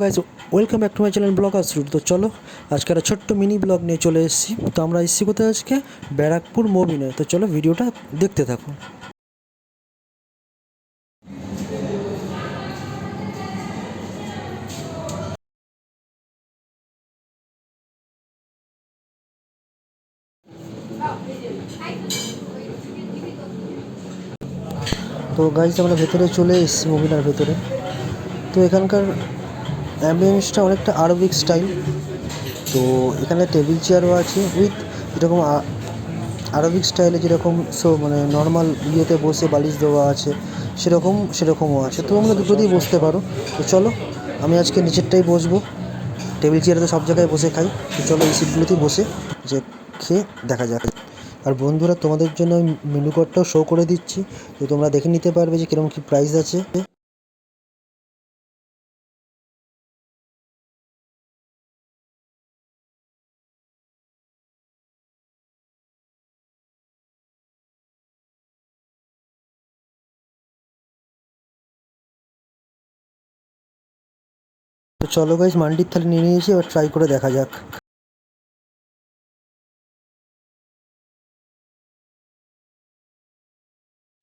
Guys, welcome back to my channel bloggers root. তো চলো আজকে একটা ছোট্ট মিনি ব্লগ নিয়ে চলে এসেছি। তো আমরা এসেছি কোথায় আজকে? ব্যারাকপুর মোবিনে। তো চলো ভিডিওটা দেখতে থাকো। তো গাইজ, আমরা ভেতরে চলে এসেছি মোবিনার ভেতরে। তো এখানকার অ্যাম্বিয়েন্সটা অনেকটা আরবিক স্টাইল। তো এখানে টেবিল চেয়ারও আছে উইথ যেরকম আরবিক স্টাইলে যেরকম মানে নর্মাল ইয়েতে বসে বালিশ দেওয়া আছে সেরকমও আছে। তো আমরা দুটো দিয়ে বসতে পারো। তো চলো, আমি আজকে নিচেরটাই বসবো। টেবিল চেয়ারে তো সব জায়গায় বসে খাই। তো চলো এই সিটগুলোতেই বসে যে খেয়ে দেখা যাক। আর বন্ধুরা, তোমাদের জন্য আমি মেনু কার্ডটাও শো করে দিচ্ছি, তো তোমরা দেখে নিতে পারবে যে কীরকম কী প্রাইস আছে। তো চলো গাইজ, মান্ডির থালি নিয়ে নিয়েছি, এবার ট্রাই করে দেখা যাক।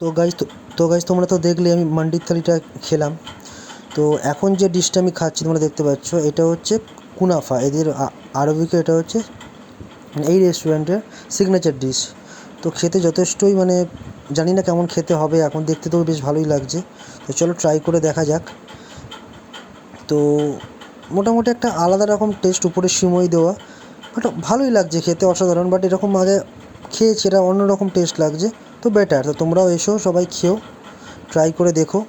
তো গাইজ তোমরা তো দেখলে আমি মান্ডির থালিটা খেলাম। তো এখন যে ডিশটা আমি খাচ্ছি তোমরা দেখতে পাচ্ছ, এটা হচ্ছে কুনাফা। এদের আরবিকে এটা হচ্ছে এই রেস্টুরেন্টের সিগনেচার ডিশ। তো খেতে যথেষ্টই জানি না কেমন খেতে হবে, এখন দেখতে তো বেশ ভালোই লাগছে। তো চলো ট্রাই করে দেখা যাক। তো মোটামুটি একটা আলাদা রকম টেস্ট, উপরে সিমই দেওয়া, বাট ভালোই লাগছে খেতে, অসাধারণ। বাট এরকম আগে খেয়েছি, এটা অন্য রকম টেস্ট লাগছে, তো বেটার। তো তোমরাও এসো, সবাই খেও, ট্রাই করে দেখো।